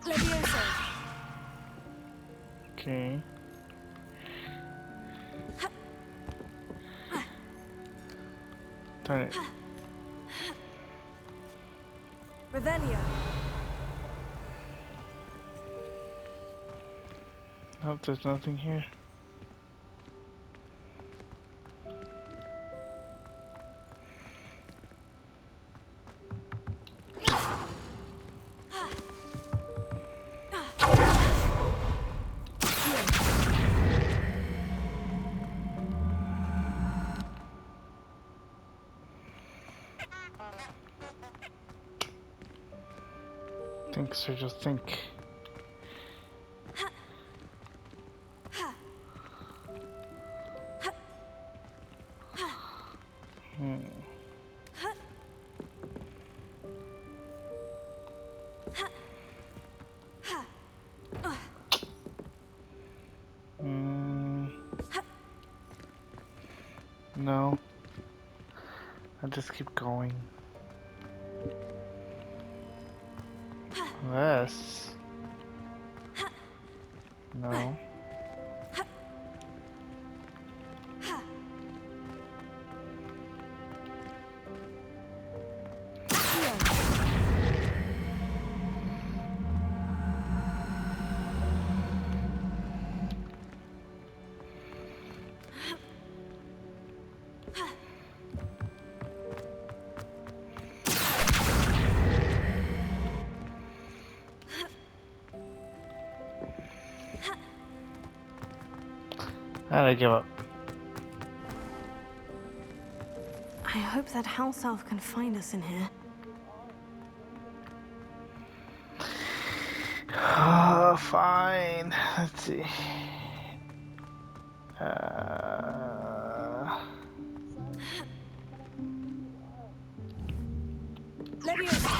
Levioso. Okay. Turn it. Revelio. Nope, there's nothing here. Think, sir, just think. No. I'll just keep going. Unless... No. I give up. I hope that house elf can find us in here. Fine. Let's see. Levioso.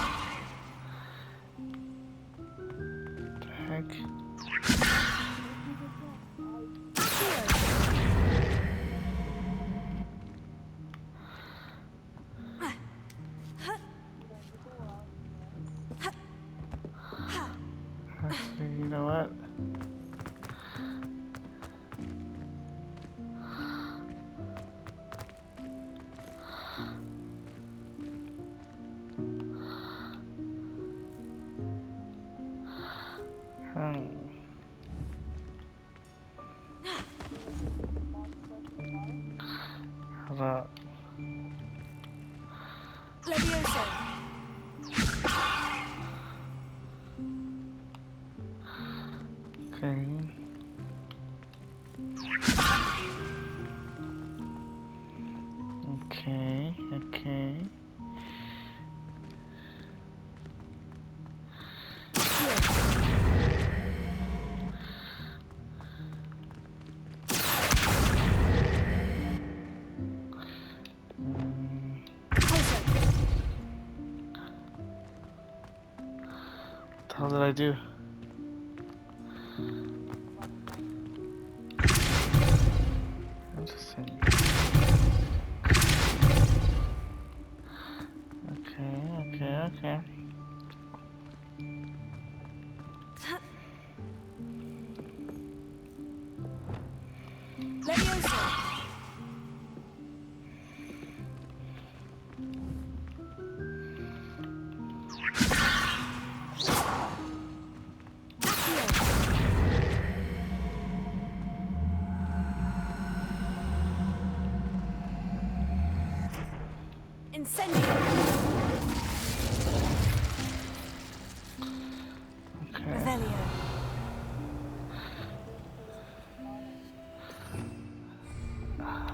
The heck? Actually, you know what? Hold up. Levioso. Okay. Okay, okay. What the hell did I do? Interesting. Okay. Levioso. Incendio. Okay. Revelio.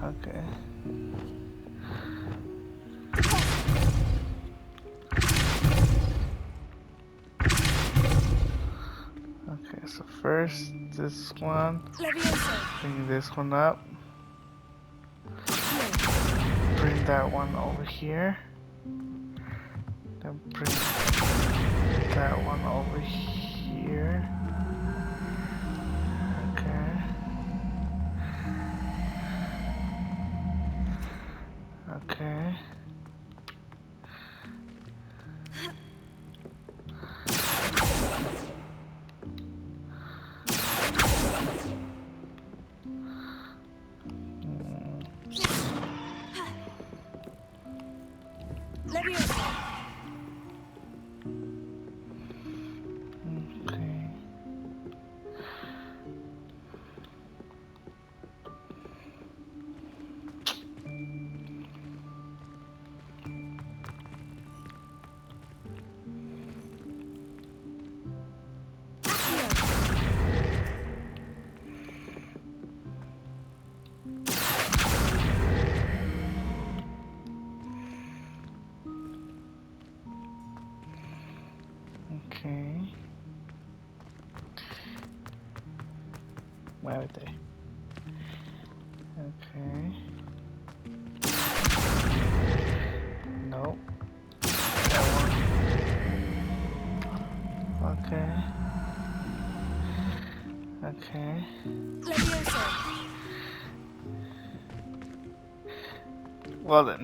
Okay. Okay, so first this one. Levioso. Bring this one up. Bring that one over here. Then bring that one over here. Okay. Okay. Leviosa. Okay. Okay. Where are they? Okay. No. That one. Okay. Okay. Leviosa. Well then.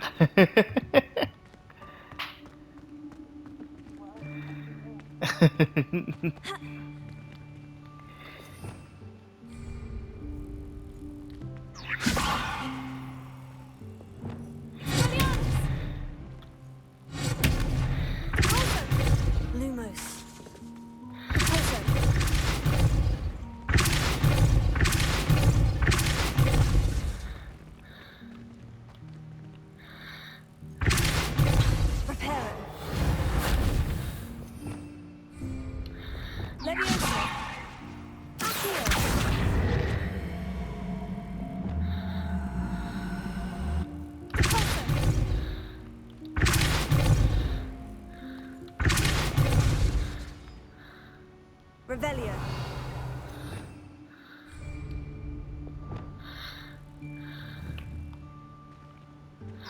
Lumos. Reparo. Leviosa. Accio. Revelio.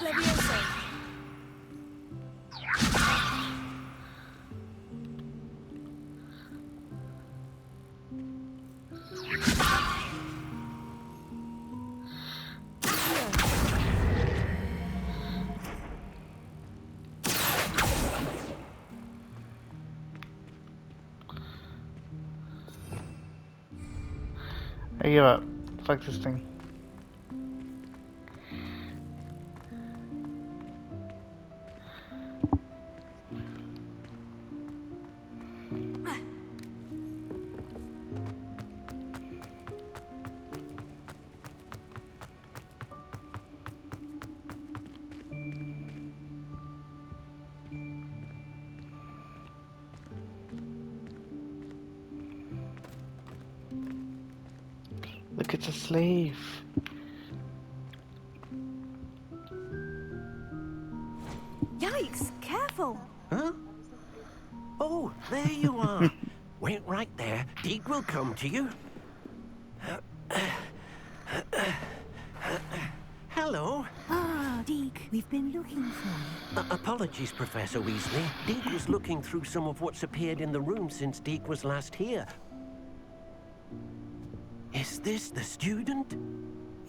Leviosa. I give up. Fuck this thing. Look, it's a slave. Yikes! Careful! Huh? Oh, there you are. Wait right there. Deke will come to you. Hello. Ah, Deke, we've been looking for you. Apologies, Professor Weasley. Deke was looking through some of what's appeared in the room since Deke was last here. Is this the student?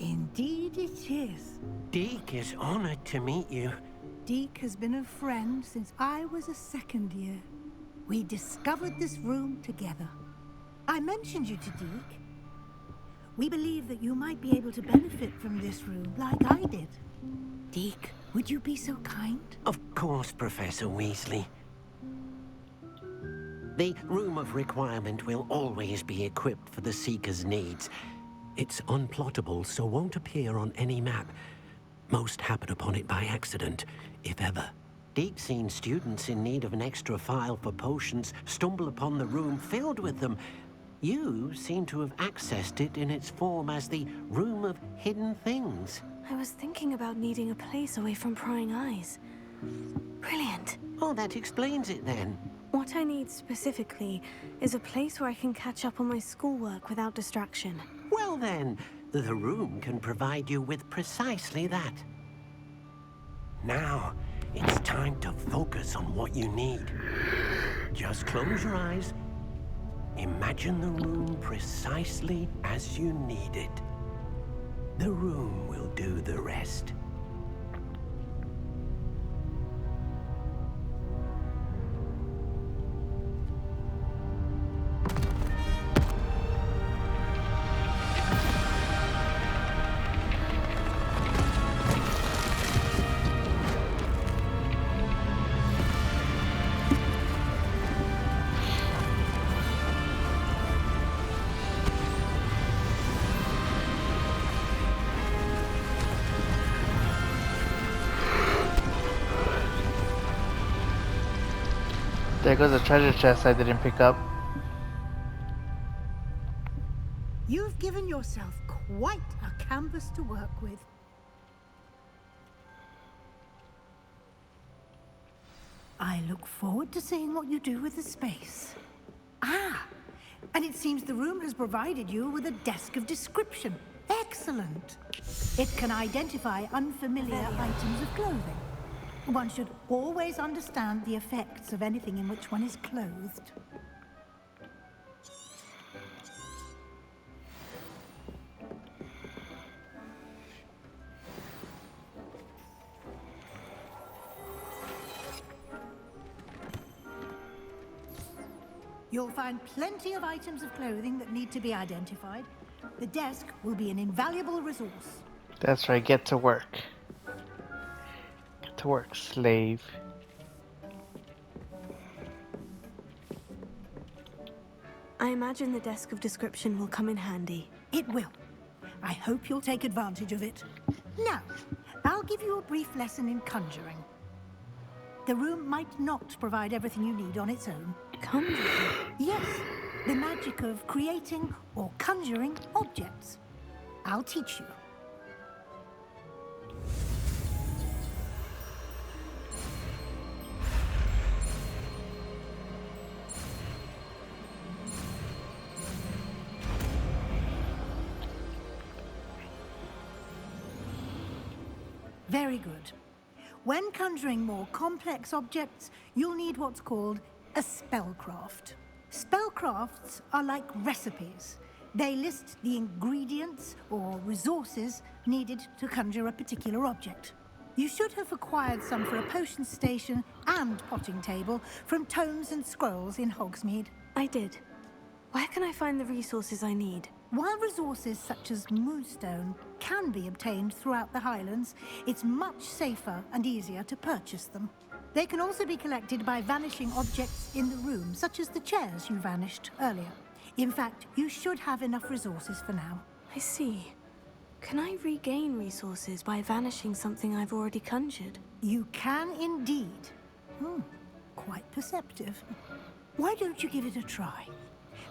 Indeed it is. Deke is honored to meet you. Deke has been a friend since I was a second year. We discovered this room together. I mentioned you to Deke. We believe that you might be able to benefit from this room like I did. Deke, would you be so kind? Of course, Professor Weasley. The Room of Requirement will always be equipped for the Seeker's needs. It's unplottable, so won't appear on any map. Most happen upon it by accident, if ever. Deke's seen students in need of an extra file for potions stumble upon the room filled with them. You seem to have accessed it in its form as the Room of Hidden Things. I was thinking about needing a place away from prying eyes. Brilliant. Oh, that explains it then. What I need specifically is a place where I can catch up on my schoolwork without distraction. Well then, the room can provide you with precisely that. Now, it's time to focus on what you need. Just close your eyes. Imagine the room precisely as you need it. The room will do the rest. There goes a treasure chest I didn't pick up. You've given yourself quite a canvas to work with. I look forward to seeing what you do with the space. Ah, and it seems the room has provided you with a desk of description. Excellent. It can identify unfamiliar items of clothing. One should always understand the effects of anything in which one is clothed. You'll find plenty of items of clothing that need to be identified. The desk will be an invaluable resource. That's right, get to work. Get to work, slave. I imagine the desk of description will come in handy. It will. I hope you'll take advantage of it. Now, I'll give you a brief lesson in conjuring. The room might not provide everything you need on its own. Conjuring? Yes, the magic of creating or conjuring objects. I'll teach you. Very good. When conjuring more complex objects, you'll need what's called a spellcraft. Spellcrafts are like recipes. They list the ingredients or resources needed to conjure a particular object. You should have acquired some for a potion station and potting table from tomes and scrolls in Hogsmeade. I did. Where can I find the resources I need? While resources such as moonstone can be obtained throughout the Highlands, it's much safer and easier to purchase them. They can also be collected by vanishing objects in the room, such as the chairs you vanished earlier. In fact, you should have enough resources for now. I see. Can I regain resources by vanishing something I've already conjured? You can indeed. Quite perceptive. Why don't you give it a try?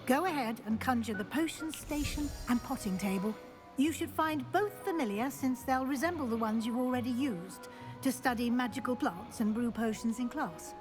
Go ahead and conjure the potion station and potting table. You should find both familiar, since they'll resemble the ones you've already used to study magical plants and brew potions in class.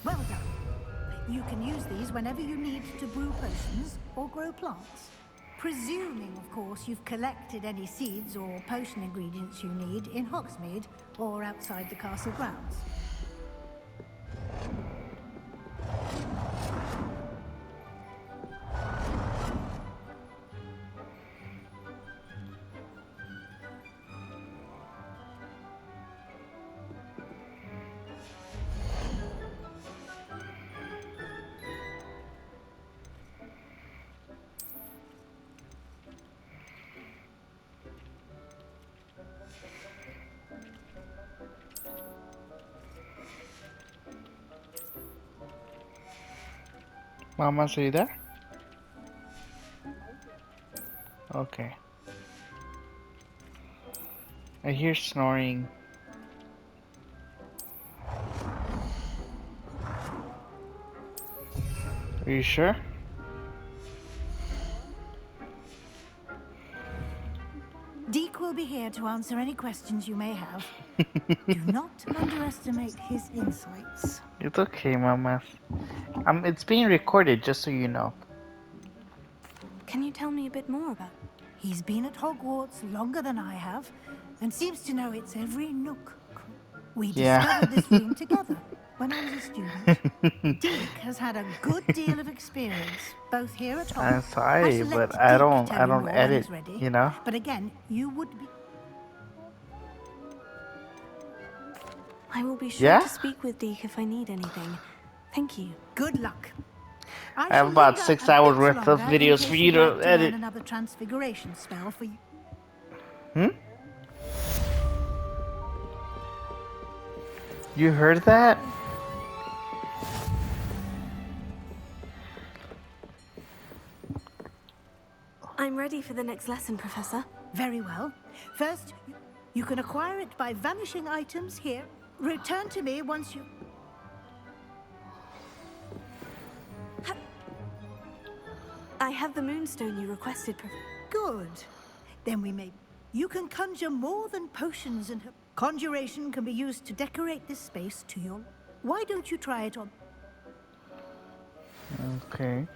Well done. You can use these whenever you need to brew potions or grow plants. Presuming, of course, you've collected any seeds or potion ingredients you need in Hogsmeade or outside the castle grounds. Mama, are you there? Okay. I hear snoring. Are you sure? Deke will be here to answer any questions you may have. Do not underestimate his insights. It's okay, Mama. It's being recorded, just so you know. Can you tell me a bit more about... He's been at Hogwarts longer than I have, and seems to know its every nook. We discovered this room together when I was a student. Deke has had a good deal of experience, both here at home. I'm sorry, shall let but I Deke don't tell you more when edit, he's ready. you know? But again, you would be... I will be sure Yeah? to speak with Deke if I need anything. Thank you. Good luck. I have shall about linger 6 a hours bit worth of longer in videos case for you you'd to like to edit. learn another transfiguration spell for you. Hmm? You heard that? I'm ready for the next lesson, Professor. Very well. First, you can acquire it by vanishing items here. Return to me once you... I have the moonstone you requested, Good. Then we may... You can conjure more than potions and... Conjuration can be used to decorate this space to your... Why don't you try it on... Okay.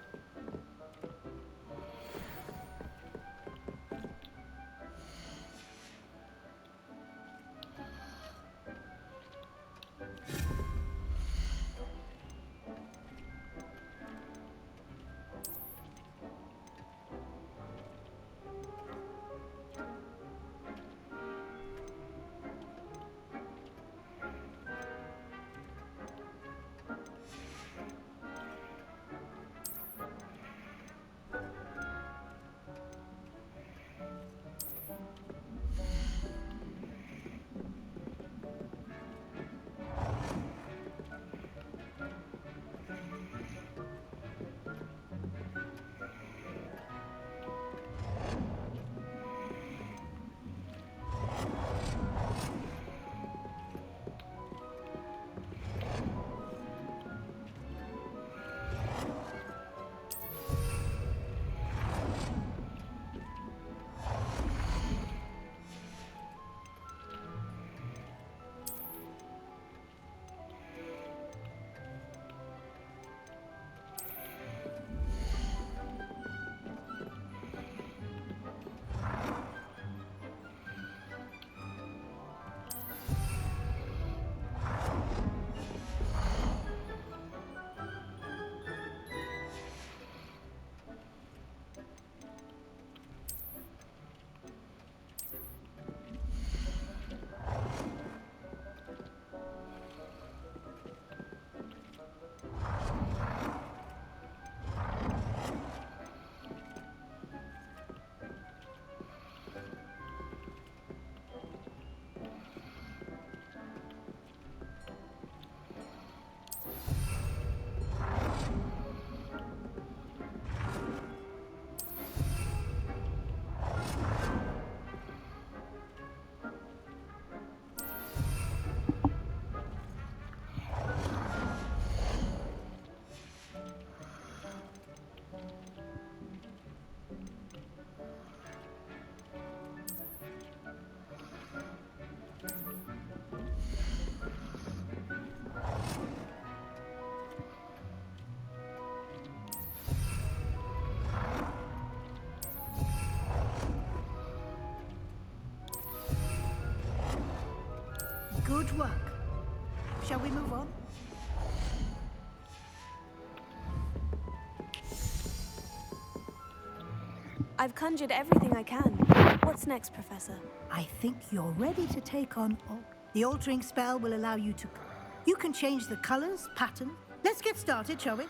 Good work. Shall we move on? I've conjured everything I can. What's next, Professor? I think you're ready to take on... The altering spell will allow you to... You can change the colors, pattern. Let's get started, shall we?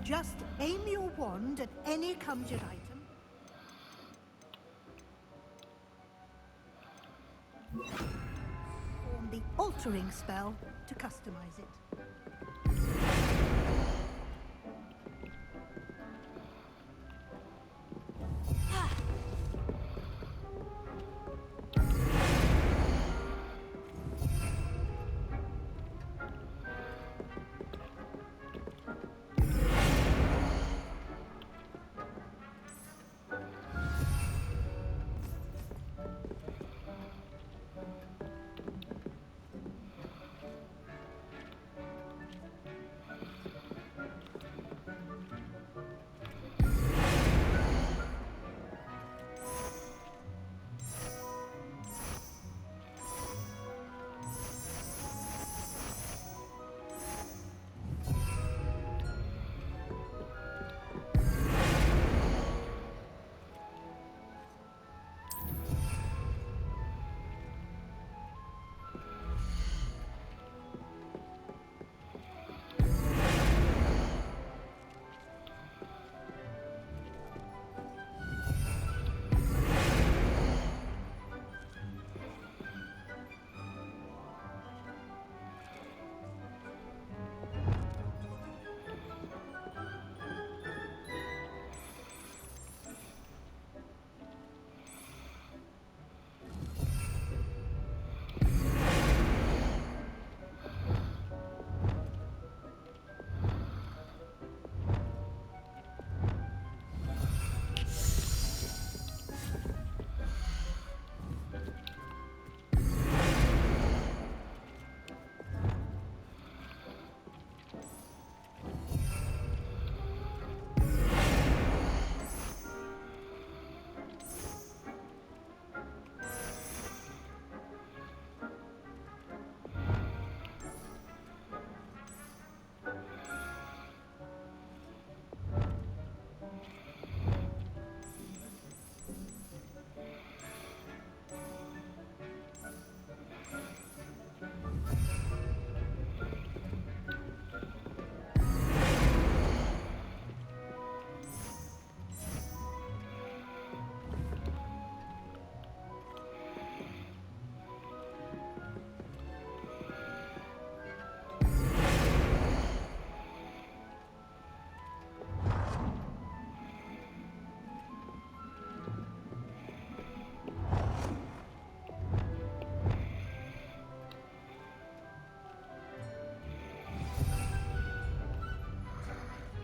just aim your wand at any conjured item. Form the altering spell to customize it.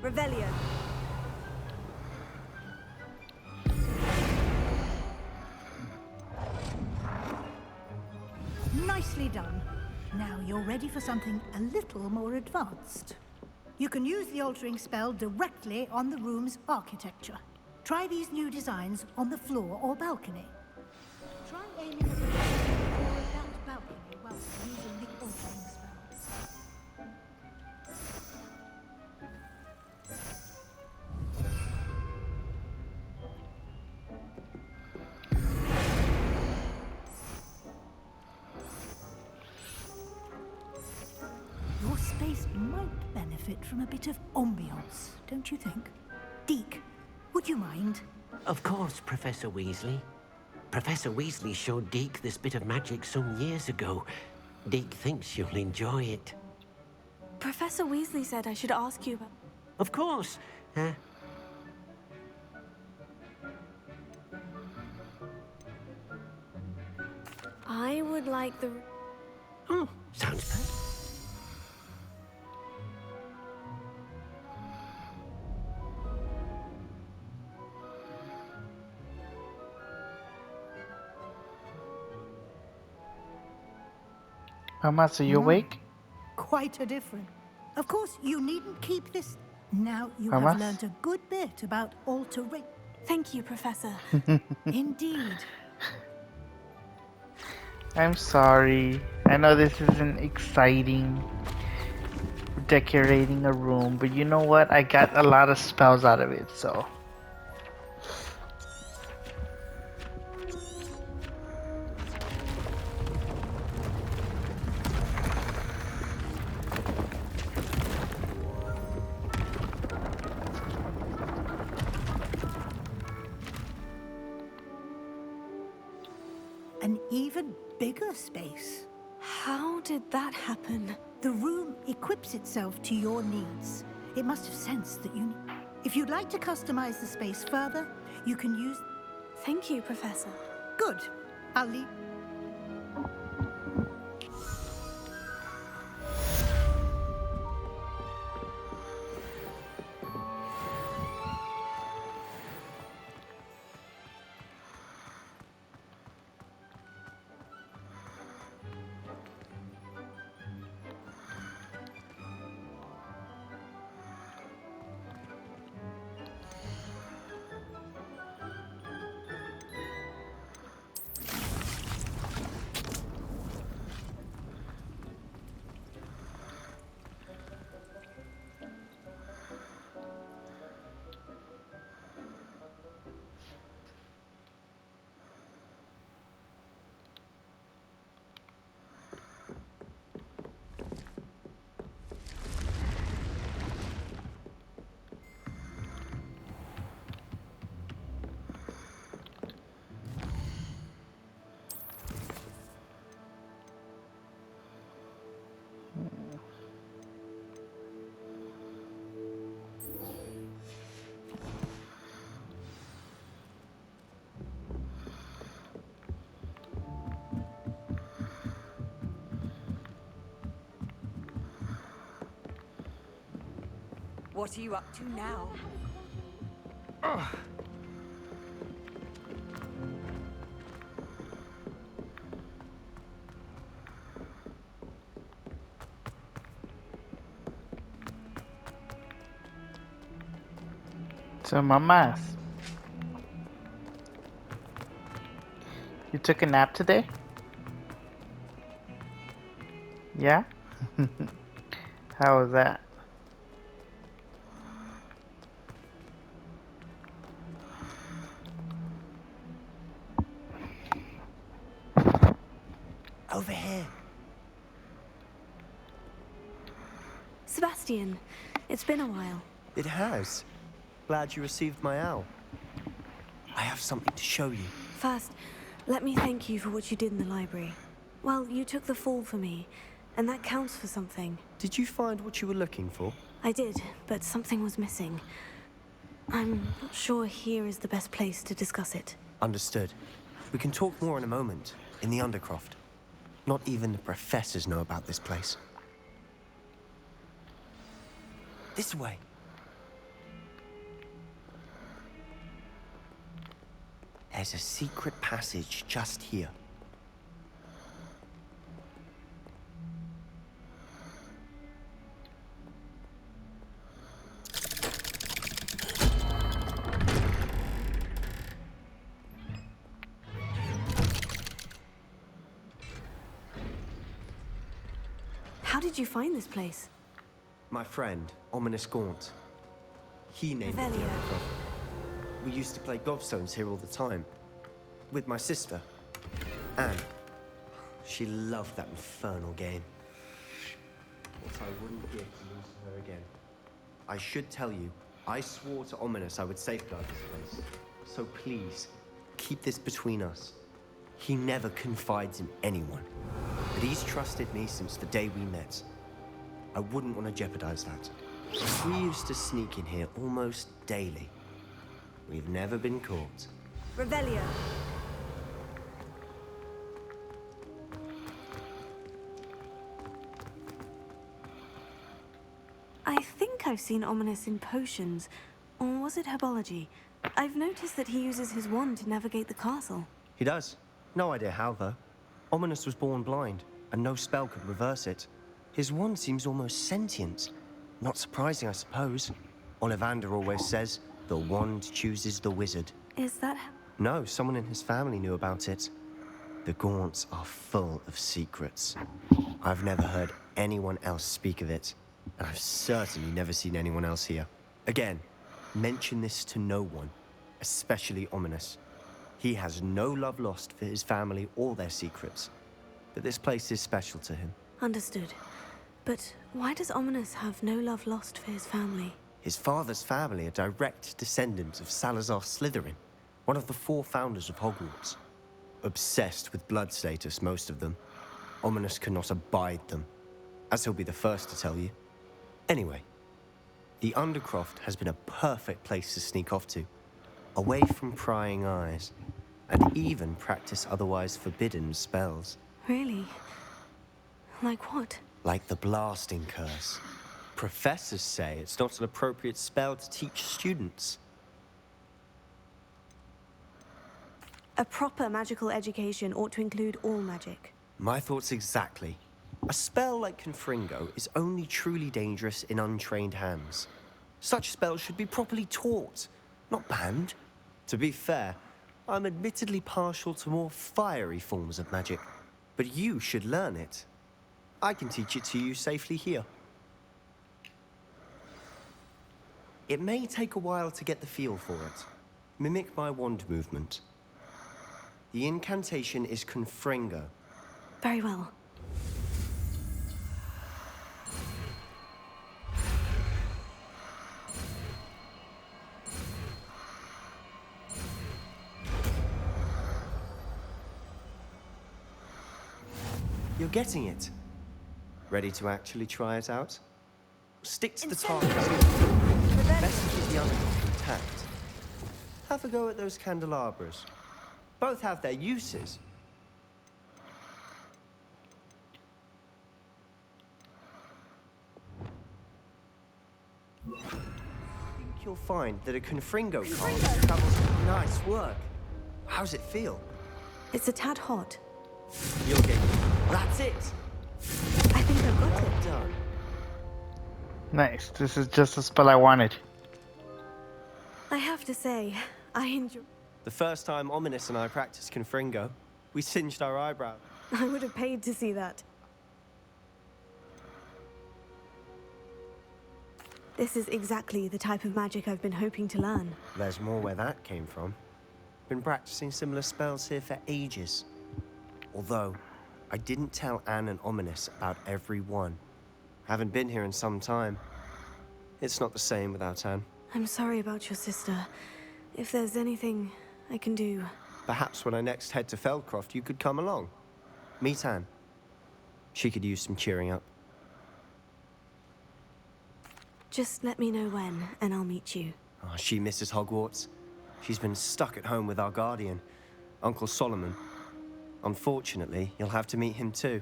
Revelio. Nicely done. Now you're ready for something a little more advanced. You can use the altering spell directly on the room's architecture. Try these new designs on the floor or balcony. Try aiming at the floor or that balcony whilst using the altering spell. Your space might benefit from a bit of ambiance, don't you think? Deke, would you mind? Of course, Professor Weasley. Professor Weasley showed Deke this bit of magic some years ago. Deke thinks you'll enjoy it. Professor Weasley said I should ask you about... Of course. I would like the... Oh, sounds good. Mamas, are you awake? Quite a different. Of course, you needn't keep this. Now you Mamas? have learnt a good bit about altering. Thank you, Professor. Indeed. I'm sorry. I know this isn't exciting, decorating a room, but you know what? I got a lot of spells out of it, so. an even bigger space. How did that happen? The room equips itself to your needs. It must have sensed that you... If you'd like to customize the space further, you can use... Thank you, Professor. Good. I'll leave... What are you up to now? So, mamas, you took a nap today? Yeah? How was that? Over here. Sebastian, it's been a while. It has. Glad you received my owl. I have something to show you. First, let me thank you for what you did in the library. Well, you took the fall for me, and that counts for something. Did you find what you were looking for? I did, but something was missing. I'm not sure here is the best place to discuss it. Understood. We can talk more in a moment, in the Undercroft. Not even the professors know about this place. This way. There's a secret passage just here. How did you find this place? My friend, Ominous Gaunt. He named it the Revelio. Undercroft. We used to play gobstones here all the time. With my sister, Anne. She loved that infernal game. What I wouldn't give to lose her again. I should tell you, I swore to Ominous I would safeguard this place. So please, keep this between us. He never confides in anyone. But he's trusted me since the day we met. I wouldn't want to jeopardize that. We used to sneak in here almost daily. We've never been caught. Revelio. I think I've seen Ominous in potions. Or was it herbology? I've noticed that he uses his wand to navigate the castle. He does. No idea how, though. Ominous was born blind, and no spell could reverse it. His wand seems almost sentient. Not surprising, I suppose. Ollivander always says, the wand chooses the wizard. Is that... No, someone in his family knew about it. The Gaunts are full of secrets. I've never heard anyone else speak of it, and I've certainly never seen anyone else here. Again, mention this to no one, especially Ominous. He has no love lost for his family or their secrets, but this place is special to him. Understood. But why does Ominous have no love lost for his family? His father's family are direct descendants of Salazar Slytherin, one of the 4 founders of Hogwarts. Obsessed with blood status, most of them. Ominous cannot abide them, as he'll be the first to tell you. Anyway, the Undercroft has been a perfect place to sneak off to, away from prying eyes, and even practice otherwise forbidden spells. Really? Like what? Like the blasting curse. Professors say it's not an appropriate spell to teach students. A proper magical education ought to include all magic. My thoughts exactly. A spell like Confringo is only truly dangerous in untrained hands. Such spells should be properly taught, not banned. To be fair, I'm admittedly partial to more fiery forms of magic, but you should learn it. I can teach it to you safely here. It may take a while to get the feel for it. Mimic my wand movement. The incantation is Confringo. Very well. You're getting it. Ready to actually try it out? Stick to the target. Best keep the undercroft intact. Have a go at those candelabras. Both have their uses. I think you'll find that a Confringo card travels with nice work. How's it feel? It's a tad hot. You'll get it. That's it. I think I've got Well it. done. Nice. This is just the spell I wanted. I have to say, I enjoy... The first time Ominous and I practiced Confringo, we singed our eyebrows. I would have paid to see that. This is exactly the type of magic I've been hoping to learn. There's more where that came from. Been practicing similar spells here for ages. Although, I didn't tell Anne and Ominous about every one. Haven't been here in some time. It's not the same without Anne. I'm sorry about your sister. If there's anything I can do... Perhaps when I next head to Feldcroft, you could come along. Meet Anne. She could use some cheering up. Just let me know when, and I'll meet you. Oh, she misses Hogwarts. She's been stuck at home with our guardian, Uncle Solomon. Unfortunately, you'll have to meet him too.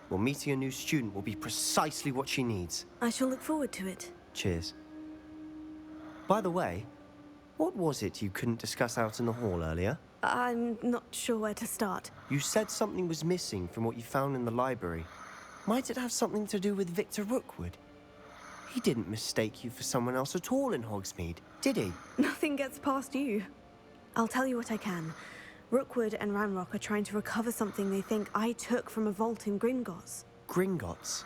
Well, meeting a new student will be precisely what she needs. I shall look forward to it. Cheers. By the way, what was it you couldn't discuss out in the hall earlier? I'm not sure where to start. You said something was missing from what you found in the library. Might it have something to do with Victor Rookwood? He didn't mistake you for someone else at all in Hogsmeade, did he? Nothing gets past you. I'll tell you what I can. Rookwood and Ranrock are trying to recover something they think I took from a vault in Gringotts. Gringotts?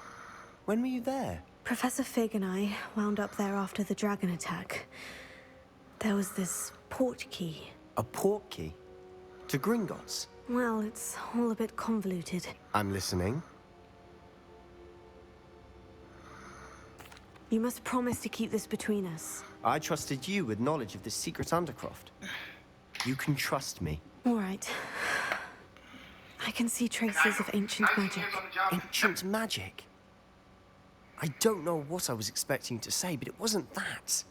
When were you there? Professor Fig and I wound up there after the dragon attack. There was this port key. A port key? To Gringotts? Well, it's all a bit convoluted. I'm listening. You must promise to keep this between us. I trusted you with knowledge of this secret Undercroft. You can trust me. All right. I can see traces of ancient magic. Ancient magic? I don't know what I was expecting to say, but it wasn't that.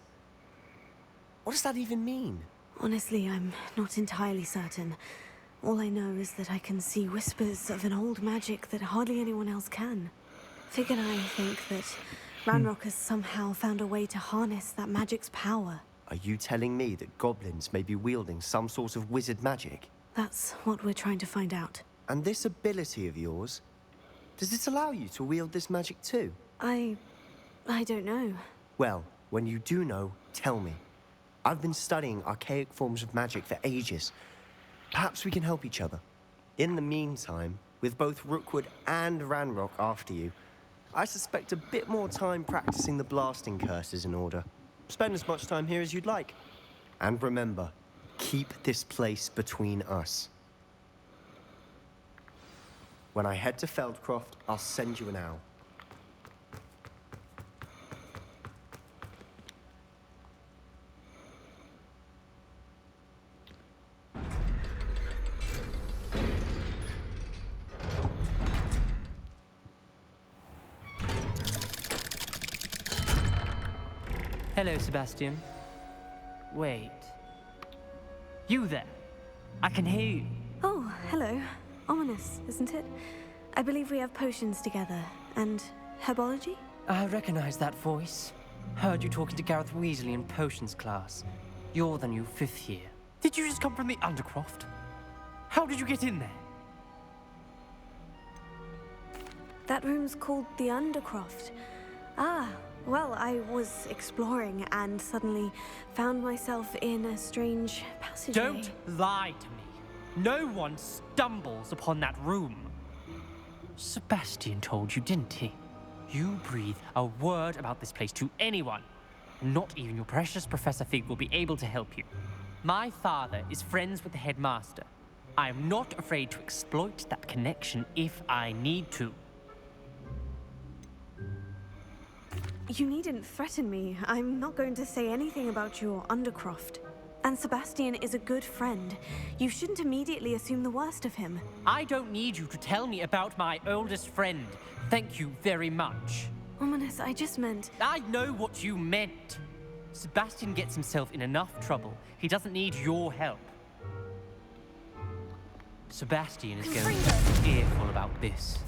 What does that even mean? Honestly, I'm not entirely certain. All I know is that I can see whispers of an old magic that hardly anyone else can. Fig and I think that Ranrock has somehow found a way to harness that magic's power. Are you telling me that goblins may be wielding some sort of wizard magic? That's what we're trying to find out. And this ability of yours, does it allow you to wield this magic too? I don't know. Well, when you do know, tell me. I've been studying archaic forms of magic for ages. Perhaps we can help each other. In the meantime, with both Rookwood and Ranrock after you, I suspect a bit more time practicing the blasting curse is in order. Spend as much time here as you'd like. And remember, keep this place between us. When I head to Feldcroft, I'll send you an owl. Hello, Sebastian. Wait. You there? I can hear you. Oh, hello. Ominous, isn't it? I believe we have potions together. And herbology? I recognize that voice. Heard you talking to Gareth Weasley in potions class. You're the new 5th year. Did you just come from the Undercroft? How did you get in there? That room's called the Undercroft. Ah, well, I was exploring and suddenly found myself in a strange passageway. Don't lie to me. No one stumbles upon that room. Sebastian told you, didn't he? You breathe a word about this place to anyone. Not even your precious Professor Fig will be able to help you. My father is friends with the headmaster. I am not afraid to exploit that connection if I need to. You needn't threaten me. I'm not going to say anything about your Undercroft. And Sebastian is a good friend. You shouldn't immediately assume the worst of him. I don't need you to tell me about my oldest friend. Thank you very much. Ominous, I just meant... I know what you meant. Sebastian gets himself in enough trouble. He doesn't need your help. Sebastian is going to be fearful about this.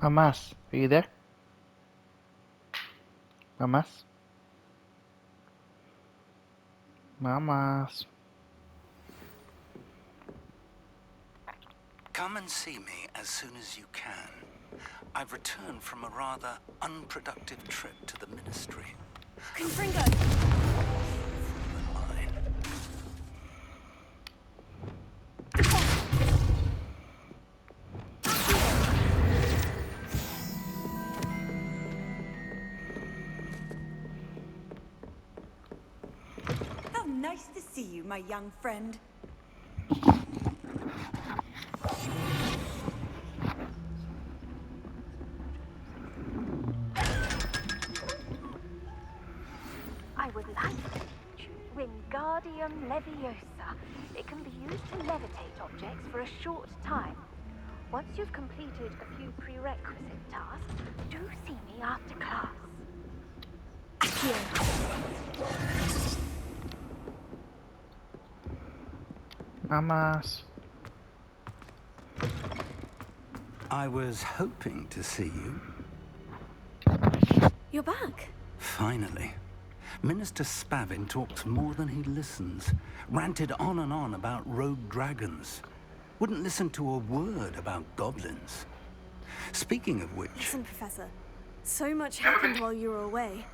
Mamas, are you there? Mamas? Mamas. Come and see me as soon as you can. I've returned from a rather unproductive trip to the Ministry. Confringo! How nice to see you, my young friend. I would like to teach you Wingardium Leviosa. It can be used to levitate objects for a short time. Once you've completed a few prerequisite tasks, do see me after class. Mamas. I was hoping to see you. You're back. Finally. Minister Spavin talks more than he listens. Ranted on and on about rogue dragons. Wouldn't listen to a word about goblins. Speaking of which... Listen, Professor. So much happened while you were away.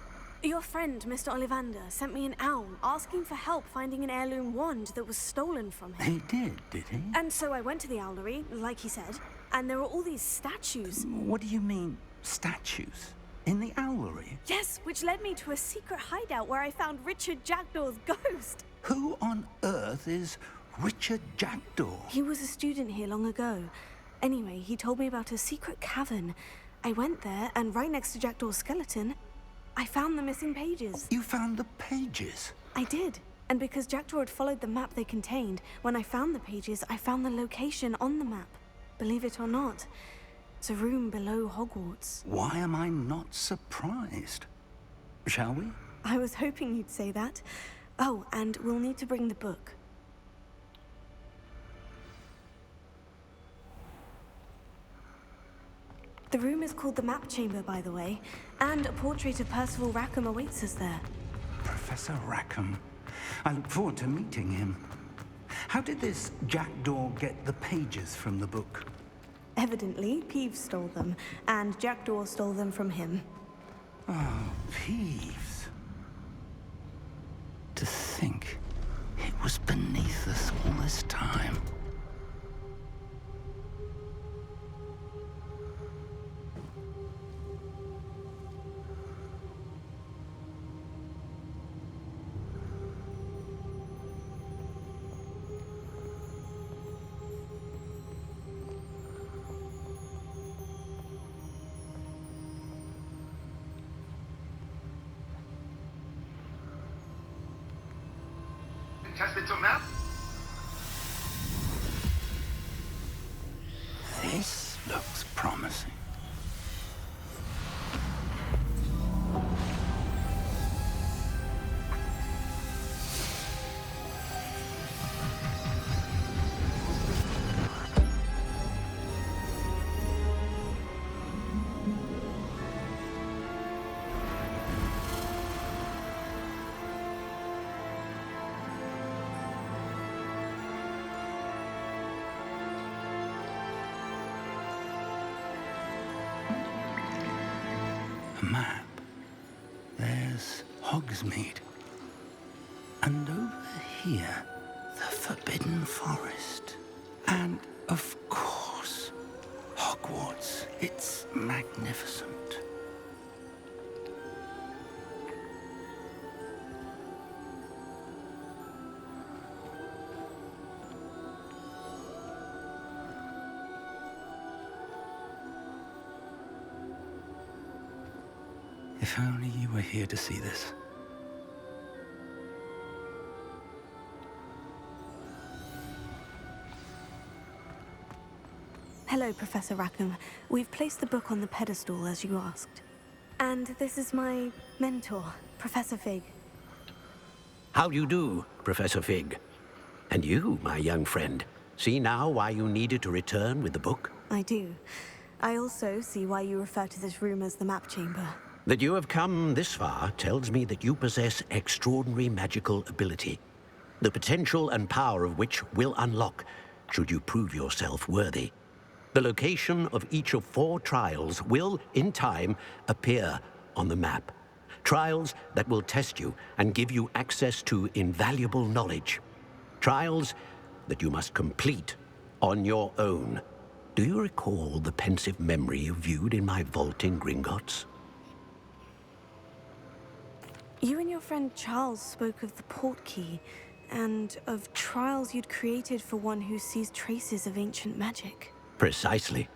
Your friend, Mr. Ollivander, sent me an owl asking for help finding an heirloom wand that was stolen from him. He did he? And so I went to the owlery, like he said, and there were all these statues. What do you mean, statues? In the owlery? Yes, which led me to a secret hideout where I found Richard Jackdaw's ghost. Who on earth is Richard Jackdaw? He was a student here long ago. Anyway, he told me about a secret cavern. I went there, and right next to Jackdaw's skeleton, I found the missing pages. You found the pages? I did. And because Jackdaw had followed the map they contained, when I found the pages, I found the location on the map. Believe it or not, it's a room below Hogwarts. Why am I not surprised? Shall we? I was hoping you'd say that. Oh, and we'll need to bring the book. The room is called the Map Chamber, by the way, and a portrait of Percival Rackham awaits us there. Professor Rackham. I look forward to meeting him. How did this Jackdaw get the pages from the book? Evidently, Peeves stole them, and Jackdaw stole them from him. Oh, Peeves. To think it was beneath us all this time. tested till now? This looks promising. A map. There's Hogsmeade. And over here, the Forbidden Forest. And, of course, Hogwarts. It's magnificent. If only you were here to see this. Hello, Professor Rackham. We've placed the book on the pedestal as you asked. And this is my mentor, Professor Fig. How do you do, Professor Fig? And you, my young friend, see now why you needed to return with the book? I do. I also see why you refer to this room as the map chamber. That you have come this far tells me that you possess extraordinary magical ability, the potential and power of which will unlock should you prove yourself worthy. The location of each of 4 trials will, in time, appear on the map. Trials that will test you and give you access to invaluable knowledge. Trials that you must complete on your own. Do you recall the pensive memory you viewed in my vault in Gringotts? You and your friend Charles spoke of the portkey, and of trials you'd created for one who sees traces of ancient magic. Precisely.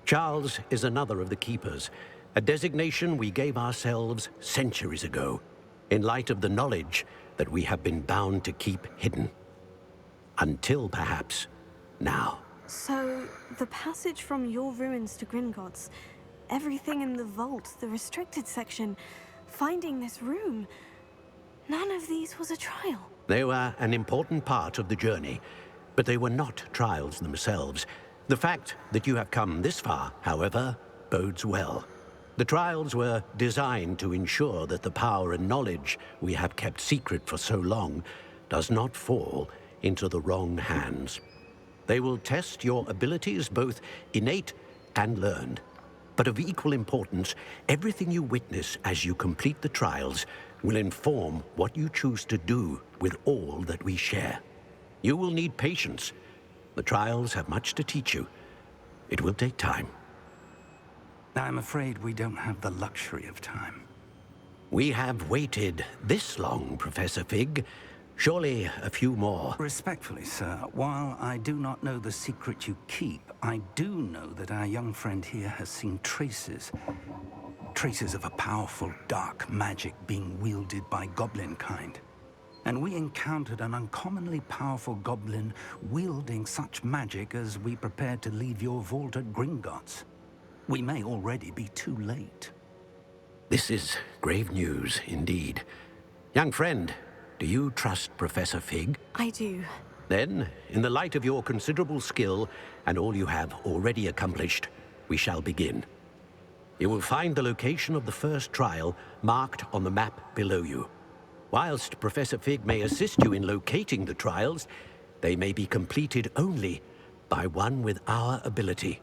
Charles is another of the Keepers, a designation we gave ourselves centuries ago, in light of the knowledge that we have been bound to keep hidden. Until, perhaps, now. So, the passage from your ruins to Gringotts, everything in the vault, the restricted section, finding this room, none of these was a trial. They were an important part of the journey, but they were not trials themselves. The fact that you have come this far, however, bodes well. The trials were designed to ensure that the power and knowledge we have kept secret for so long does not fall into the wrong hands. They will test your abilities, both innate and learned. But of equal importance, everything you witness as you complete the trials will inform what you choose to do with all that we share. You will need patience. The trials have much to teach you. It will take time. I'm afraid we don't have the luxury of time. We have waited this long, Professor Fig. Surely a few more. Respectfully, sir, while I do not know the secret you keep, I do know that our young friend here has seen traces of a powerful dark magic being wielded by goblin kind. And we encountered an uncommonly powerful goblin wielding such magic as we prepared to leave your vault at Gringotts. We may already be too late. This is grave news indeed. Young friend, do you trust Professor Fig? I do. Then, in the light of your considerable skill and all you have already accomplished, we shall begin. You will find the location of the first trial marked on the map below you. Whilst Professor Fig may assist you in locating the trials, they may be completed only by one with our ability.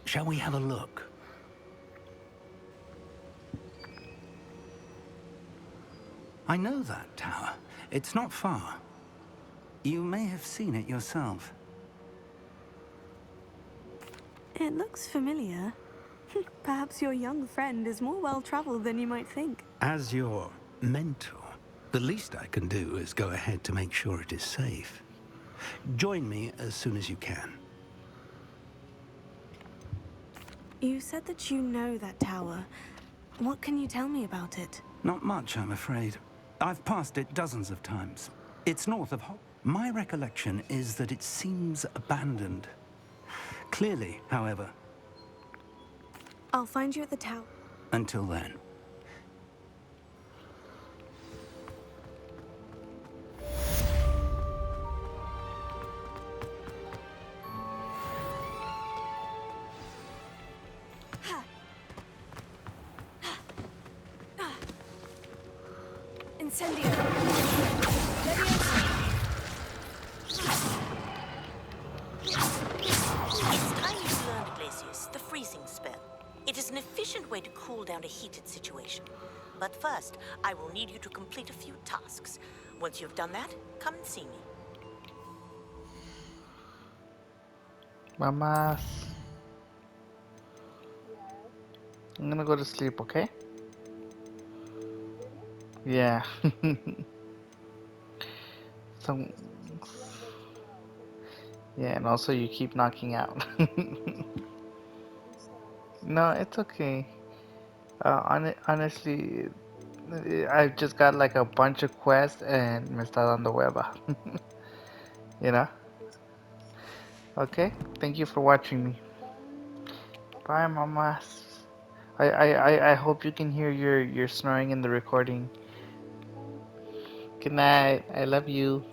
Shall we have a look? I know that tower. It's not far. You may have seen it yourself. It looks familiar. Perhaps your young friend is more well-traveled than you might think. As your mentor, the least I can do is go ahead to make sure it is safe. Join me as soon as you can. You said that you know that tower. What can you tell me about it? Not much, I'm afraid. I've passed it dozens of times. It's north of Hogwarts. My recollection is that it seems abandoned. Clearly, however, I'll find you at the tower. until then. Incendio! It's time you learned, Glacius, the freezing spell. It is an efficient way to cool down a heated situation. But first, I will need you to complete a few tasks. Once you've done that, come and see me. Mamas. I'm gonna go to sleep, okay? Yeah. So, yeah, and also you keep knocking out. No, it's okay. Honestly, I've just got like a bunch of quests and me está dando hueva. You know? Okay, thank you for watching me. Bye, mamas. I hope you can hear your snoring in the recording. Good night. I love you.